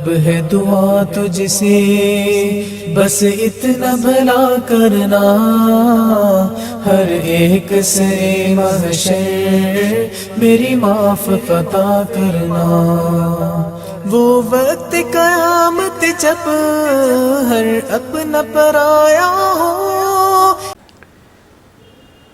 اب ہے دعا تجھ سے بس اتنا بھلا کرنا، ہر ایک سے محشر میری معاف عطا کرنا، وہ وقت قیامت جب ہر اپنا پرایا ہو۔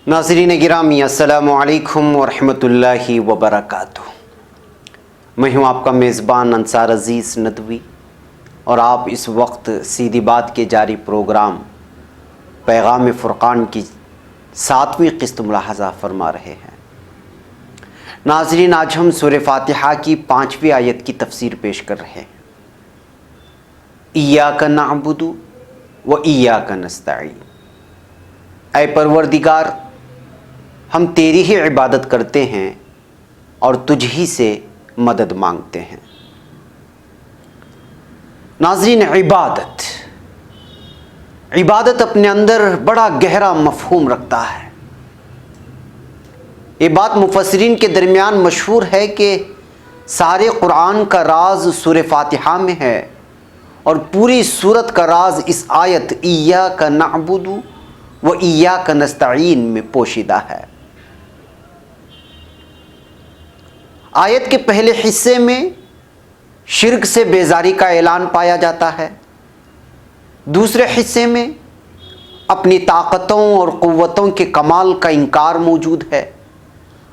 ناظرین گرامی، السلام علیکم ورحمۃ اللہ وبرکاتہ۔ میں ہوں آپ کا میزبان انصار عزیز ندوی، اور آپ اس وقت سیدھی بات کے جاری پروگرام پیغام فرقان کی 7ویں قسط ملاحظہ فرما رہے ہیں۔ ناظرین، آج ہم سورہ فاتحہ کی 5ویں آیت کی تفسیر پیش کر رہے ہیں۔ ایاک نعبد و ایاک نستعین، اے پروردگار ہم تیری ہی عبادت کرتے ہیں اور تجھ ہی سے مدد مانگتے ہیں۔ ناظرین، عبادت اپنے اندر بڑا گہرا مفہوم رکھتا ہے۔ یہ بات مفسرین کے درمیان مشہور ہے کہ سارے قرآن کا راز سورہ فاتحہ میں ہے، اور پوری سورت کا راز اس آیت ایاک نعبد و ایاک نستعین میں پوشیدہ ہے۔ آیت کے پہلے حصے میں شرک سے بیزاری کا اعلان پایا جاتا ہے، دوسرے حصے میں اپنی طاقتوں اور قوتوں کے کمال کا انکار موجود ہے،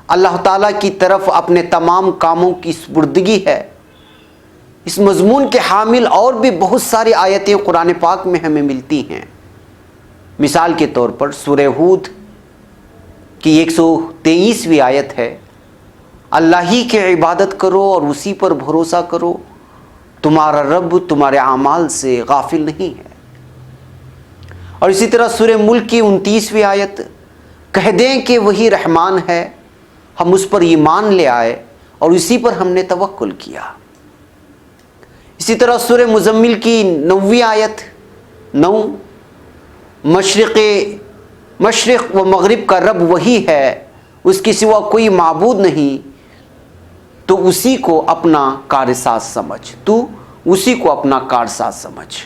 اللہ تعالیٰ کی طرف اپنے تمام کاموں کی سپردگی ہے۔ اس مضمون کے حامل اور بھی بہت ساری آیتیں قرآن پاک میں ہمیں ملتی ہیں۔ مثال کے طور پر سورہ ہود کی 123ویں آیت ہے، اللہ ہی کی عبادت کرو اور اسی پر بھروسہ کرو، تمہارا رب تمہارے اعمال سے غافل نہیں ہے۔ اور اسی طرح سورہ ملک کی 29ویں آیت، کہہ دیں کہ وہی رحمان ہے، ہم اس پر ایمان لے آئے اور اسی پر ہم نے توکل کیا۔ اسی طرح سورہ مزمل کی 9ویں آیت 9، مشرق و مغرب کا رب وہی ہے، اس کے سوا کوئی معبود نہیں، تو اسی کو اپنا کارساز سمجھ۔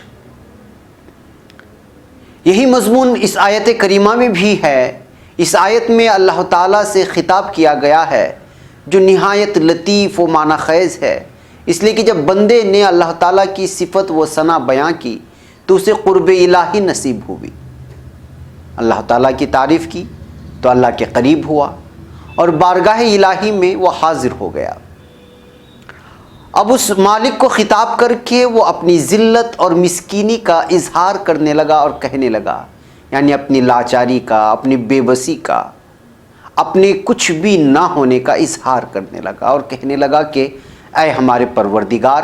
یہی مضمون اس آیت کریمہ میں بھی ہے۔ اس آیت میں اللہ تعالیٰ سے خطاب کیا گیا ہے جو نہایت لطیف و معنی خیز ہے، اس لیے کہ جب بندے نے اللہ تعالیٰ کی صفت و ثنا بیان کی تو اسے قرب الہی نصیب ہوئی، اللہ تعالیٰ کی تعریف کی تو اللہ کے قریب ہوا اور بارگاہ الہی میں وہ حاضر ہو گیا۔ اب اس مالک کو خطاب کر کے وہ اپنی ذلت اور مسکینی کا اظہار کرنے لگا اور کہنے لگا، یعنی اپنی لاچاری کا، اپنی بے بسی کا، اپنے کچھ بھی نہ ہونے کا اظہار کرنے لگا اور کہنے لگا کہ اے ہمارے پروردگار،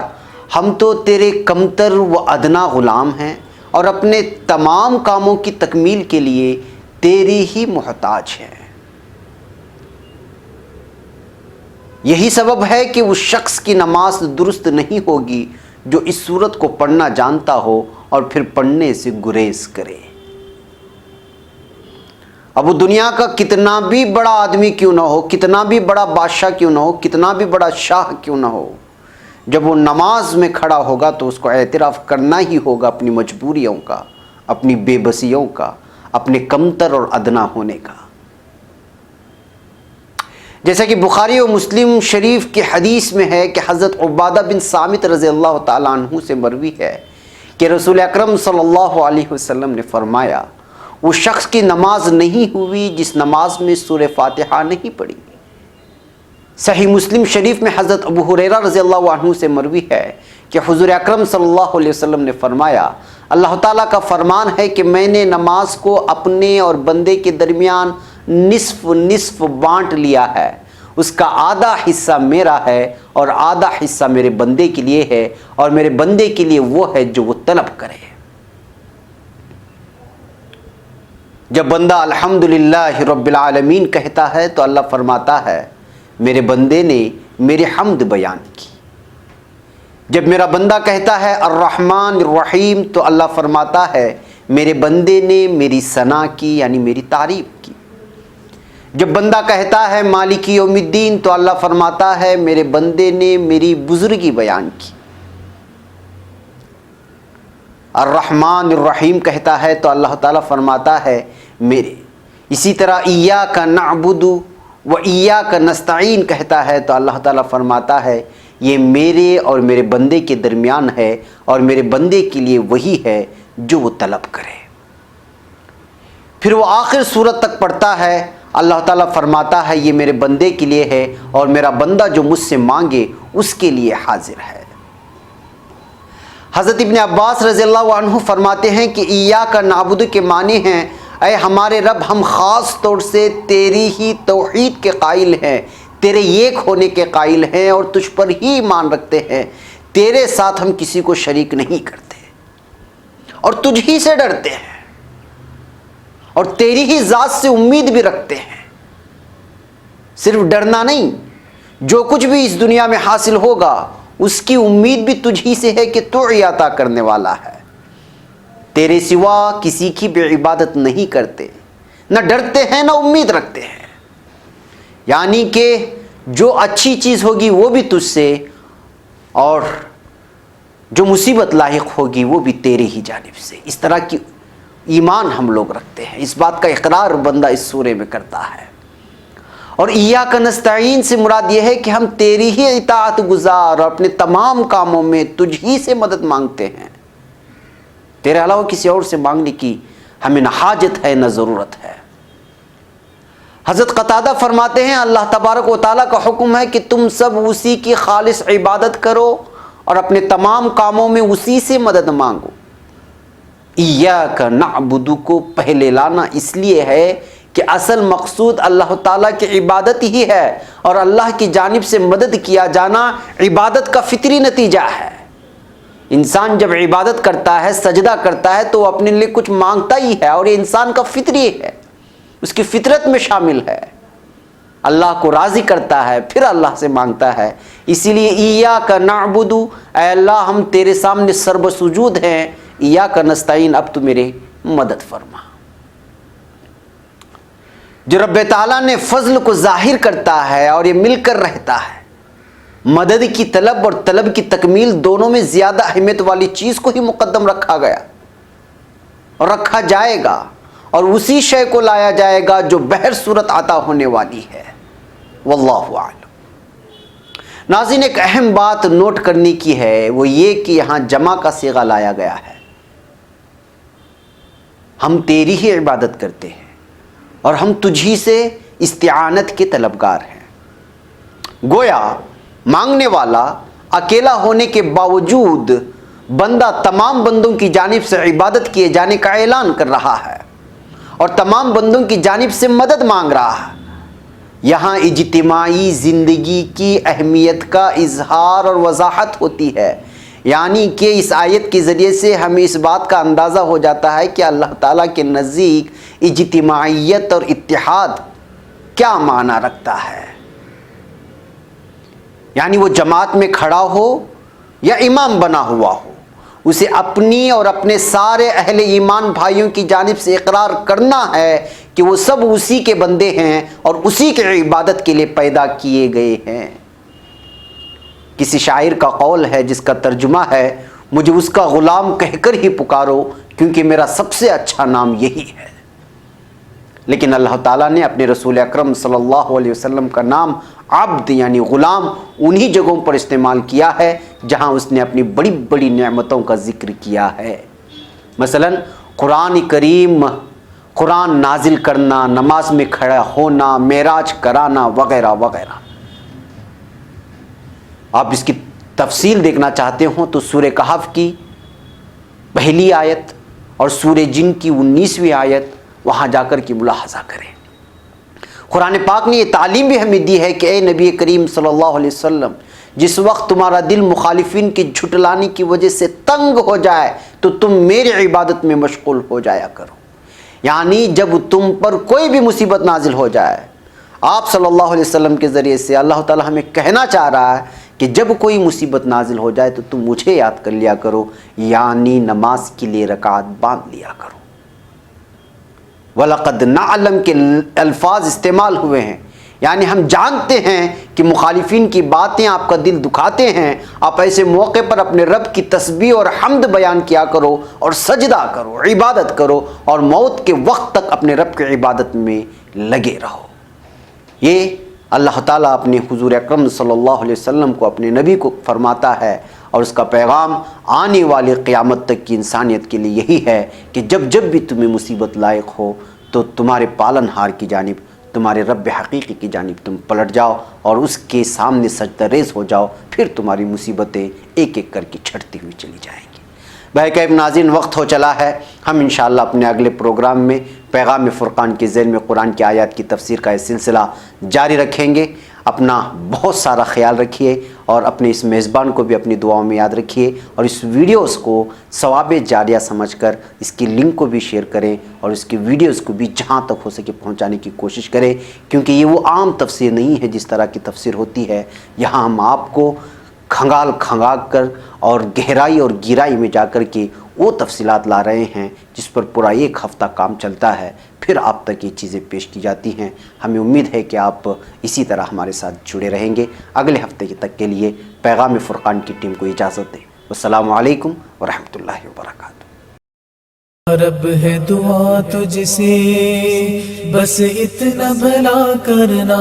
ہم تو تیرے کمتر و ادنا غلام ہیں اور اپنے تمام کاموں کی تکمیل کے لیے تیری ہی محتاج ہیں۔ یہی سبب ہے کہ اس شخص کی نماز درست نہیں ہوگی جو اس سورت کو پڑھنا جانتا ہو اور پھر پڑھنے سے گریز کرے۔ اب وہ دنیا کا کتنا بھی بڑا آدمی کیوں نہ ہو، کتنا بھی بڑا بادشاہ کیوں نہ ہو، کتنا بھی بڑا شاہ کیوں نہ ہو، جب وہ نماز میں کھڑا ہوگا تو اس کو اعتراف کرنا ہی ہوگا اپنی مجبوریوں کا، اپنی بے بسیوں کا، اپنے کمتر اور ادنا ہونے کا۔ جیسا کہ بخاری و مسلم شریف کی حدیث میں ہے کہ حضرت عبادہ بن صامت رضی اللہ تعالیٰ عنہ سے مروی ہے کہ رسول اکرم صلی اللہ علیہ وسلم نے فرمایا، وہ شخص کی نماز نہیں ہوئی جس نماز میں سورہ فاتحہ نہیں پڑھی۔ صحیح مسلم شریف میں حضرت ابو ہریرہ رضی اللہ عنہ سے مروی ہے کہ حضور اکرم صلی اللہ علیہ وسلم نے فرمایا، اللہ تعالیٰ کا فرمان ہے کہ میں نے نماز کو اپنے اور بندے کے درمیان نصف نصف بانٹ لیا ہے، اس کا آدھا حصہ میرا ہے اور آدھا حصہ میرے بندے کے لیے ہے، اور میرے بندے کے لیے وہ ہے جو وہ طلب کرے۔ جب بندہ الحمدللہ رب العالمین کہتا ہے تو اللہ فرماتا ہے میرے بندے نے میری حمد بیان کی۔ جب میرا بندہ کہتا ہے الرحمن الرحیم تو اللہ فرماتا ہے میرے بندے نے میری ثنا کی، یعنی میری تعریف کی۔ جب بندہ کہتا ہے مالک یوم الدین تو اللہ فرماتا ہے میرے بندے نے میری بزرگی بیان کی۔ الرحمن الرحیم کہتا ہے تو اللہ تعالیٰ فرماتا ہے میرے. اسی طرح ایاک نعبد و ایاک نستعین کہتا ہے تو اللہ تعالیٰ فرماتا ہے یہ میرے اور میرے بندے کے درمیان ہے اور میرے بندے کے لیے وہی ہے جو وہ طلب کرے. پھر وہ آخر سورت تک پڑھتا ہے, اللہ تعالیٰ فرماتا ہے یہ میرے بندے کے لیے ہے اور میرا بندہ جو مجھ سے مانگے اس کے لیے حاضر ہے. حضرت ابن عباس رضی اللہ عنہ فرماتے ہیں کہ ایاک نعبد کے معنی ہیں اے ہمارے رب ہم خاص طور سے تیری ہی توحید کے قائل ہیں, تیرے ایک ہونے کے قائل ہیں اور تجھ پر ہی ایمان رکھتے ہیں, تیرے ساتھ ہم کسی کو شریک نہیں کرتے اور تجھ ہی سے ڈرتے ہیں اور تیری ہی ذات سے امید بھی رکھتے ہیں. صرف ڈرنا نہیں, جو کچھ بھی اس دنیا میں حاصل ہوگا اس کی امید بھی تجھ ہی سے ہے کہ تو عطا کرنے والا ہے. تیرے سوا کسی کی بھی عبادت نہیں کرتے, نہ ڈرتے ہیں نہ امید رکھتے ہیں. یعنی کہ جو اچھی چیز ہوگی وہ بھی تجھ سے اور جو مصیبت لاحق ہوگی وہ بھی تیری ہی جانب سے. اس طرح کی ایمان ہم لوگ رکھتے ہیں. اس بات کا اقرار بندہ اس سورے میں کرتا ہے. اور ایاک نستعین سے مراد یہ ہے کہ ہم تیری ہی اطاعت گزار اور اپنے تمام کاموں میں تجھ ہی سے مدد مانگتے ہیں. تیرے علاوہ کسی اور سے مانگنے کی ہمیں نہ حاجت ہے نہ ضرورت ہے. حضرت قتادہ فرماتے ہیں اللہ تبارک و تعالیٰ کا حکم ہے کہ تم سب اسی کی خالص عبادت کرو اور اپنے تمام کاموں میں اسی سے مدد مانگو. ایاک نعبد کو پہلے لانا اس لیے ہے کہ اصل مقصود اللہ تعالیٰ کی عبادت ہی ہے اور اللہ کی جانب سے مدد کیا جانا عبادت کا فطری نتیجہ ہے. انسان جب عبادت کرتا ہے, سجدہ کرتا ہے تو وہ اپنے لیے کچھ مانگتا ہی ہے اور یہ انسان کا فطری ہے, اس کی فطرت میں شامل ہے. اللہ کو راضی کرتا ہے پھر اللہ سے مانگتا ہے. اسی لیے ایاک نعبد, اے اللہ ہم تیرے سامنے سرب سجود ہیں, ایاک نستعین اب تو میرے مدد فرما. جو رب تعالیٰ نے فضل کو ظاہر کرتا ہے اور یہ مل کر رہتا ہے, مدد کی طلب اور طلب کی تکمیل دونوں میں زیادہ اہمیت والی چیز کو ہی مقدم رکھا گیا اور رکھا جائے گا اور اسی شے کو لایا جائے گا جو بہر صورت عطا ہونے والی ہے. واللہ اعلم. ناظرین, ایک اہم بات نوٹ کرنے کی ہے, وہ یہ کہ یہاں جمع کا صیغہ لایا گیا ہے. ہم تیری ہی عبادت کرتے ہیں اور ہم تجھی سے استعانت کے طلبگار ہیں. گویا مانگنے والا اکیلا ہونے کے باوجود بندہ تمام بندوں کی جانب سے عبادت کیے جانے کا اعلان کر رہا ہے اور تمام بندوں کی جانب سے مدد مانگ رہا ہے. یہاں اجتماعی زندگی کی اہمیت کا اظہار اور وضاحت ہوتی ہے. یعنی کہ اس آیت کے ذریعے سے ہمیں اس بات کا اندازہ ہو جاتا ہے کہ اللہ تعالیٰ کے نزدیک اجتماعیت اور اتحاد کیا معنی رکھتا ہے. یعنی وہ جماعت میں کھڑا ہو یا امام بنا ہوا ہو, اسے اپنی اور اپنے سارے اہل ایمان بھائیوں کی جانب سے اقرار کرنا ہے کہ وہ سب اسی کے بندے ہیں اور اسی کے عبادت کے لیے پیدا کیے گئے ہیں. کسی شاعر کا قول ہے جس کا ترجمہ ہے, مجھے اس کا غلام کہہ کر ہی پکارو کیونکہ میرا سب سے اچھا نام یہی ہے. لیکن اللہ تعالیٰ نے اپنے رسول اکرم صلی اللہ علیہ وسلم کا نام عبد یعنی غلام انہی جگہوں پر استعمال کیا ہے جہاں اس نے اپنی بڑی بڑی نعمتوں کا ذکر کیا ہے. مثلا قرآن کریم, قرآن نازل کرنا, نماز میں کھڑا ہونا, معراج کرانا وغیرہ وغیرہ. آپ اس کی تفصیل دیکھنا چاہتے ہوں تو سورہ کہف کی پہلی آیت اور سورہ جن کی 19ویں آیت وہاں جا کر کی ملاحظہ کریں. قرآن پاک نے یہ تعلیم بھی ہمیں دی ہے کہ اے نبی کریم صلی اللہ علیہ وسلم, جس وقت تمہارا دل مخالفین کی جھٹلانے کی وجہ سے تنگ ہو جائے تو تم میری عبادت میں مشغول ہو جایا کرو. یعنی جب تم پر کوئی بھی مصیبت نازل ہو جائے, آپ صلی اللہ علیہ وسلم کے ذریعے سے اللہ تعالیٰ ہمیں کہنا چاہ رہا ہے کہ جب کوئی مصیبت نازل ہو جائے تو تم مجھے یاد کر لیا کرو, یعنی نماز کے لیے رکعت باندھ لیا کرو. وَلَقَدْ نَعْلَمْ کے الفاظ استعمال ہوئے ہیں, یعنی ہم جانتے ہیں کہ مخالفین کی باتیں آپ کا دل دکھاتے ہیں، آپ ایسے موقع پر اپنے رب کی تسبیح اور حمد بیان کیا کرو اور سجدہ کرو، عبادت کرو، اور موت کے وقت تک اپنے رب کی عبادت میں لگے رہو۔ یہ اللہ تعالیٰ اپنے حضور اکرم صلی اللہ علیہ وسلم کو، اپنے نبی کو فرماتا ہے، اور اس کا پیغام آنے والی قیامت تک کی انسانیت کے لیے یہی ہے کہ جب بھی تمہیں مصیبت لاحق ہو تو تمہارے پالن ہار کی جانب، تمہارے رب حقیقی کی جانب تم پلٹ جاؤ اور اس کے سامنے سجدہ ریز ہو جاؤ، پھر تمہاری مصیبتیں ایک ایک کر کے چھٹتی ہوئی چلی جائیں گی۔ بہرکیف ناظرین، وقت ہو چلا ہے، ہم انشاءاللہ اپنے اگلے پروگرام میں پیغام فرقان کے ذیل میں قرآن کی آیات کی تفسیر کا یہ سلسلہ جاری رکھیں گے۔ اپنا بہت سارا خیال رکھیے اور اپنے اس میزبان کو بھی اپنی دعاؤں میں یاد رکھیے، اور اس ویڈیوز کو ثواب جاریہ سمجھ کر اس کی لنک کو بھی شیئر کریں اور اس کی ویڈیوز کو بھی جہاں تک ہو سکے پہنچانے کی کوشش کریں، کیونکہ یہ وہ عام تفسیر نہیں ہے جس طرح کی تفسیر ہوتی ہے۔ یہاں ہم آپ کو کھنگال کر اور گہرائی اور گہرائی میں جا کر کے وہ تفصیلات لا رہے ہیں جس پر پورا ایک ہفتہ کام چلتا ہے، پھر آپ تک یہ چیزیں پیش کی جاتی ہیں۔ ہمیں امید ہے کہ آپ اسی طرح ہمارے ساتھ جڑے رہیں گے۔ اگلے ہفتے تک کے لیے پیغام فرقان کی ٹیم کو اجازت دیں۔ السلام علیکم ورحمۃ اللہ وبرکاتہ۔ رب ہے دعا تجھ سے بس اتنا بھلا کرنا،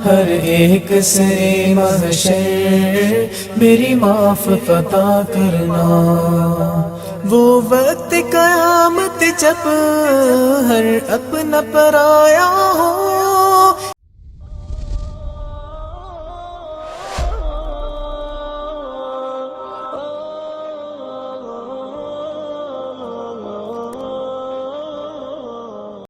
ہر ایک سے محشر میری معاف عطا کرنا۔ وہ وقت قیامت جب ہر اپنا پرایا ہو،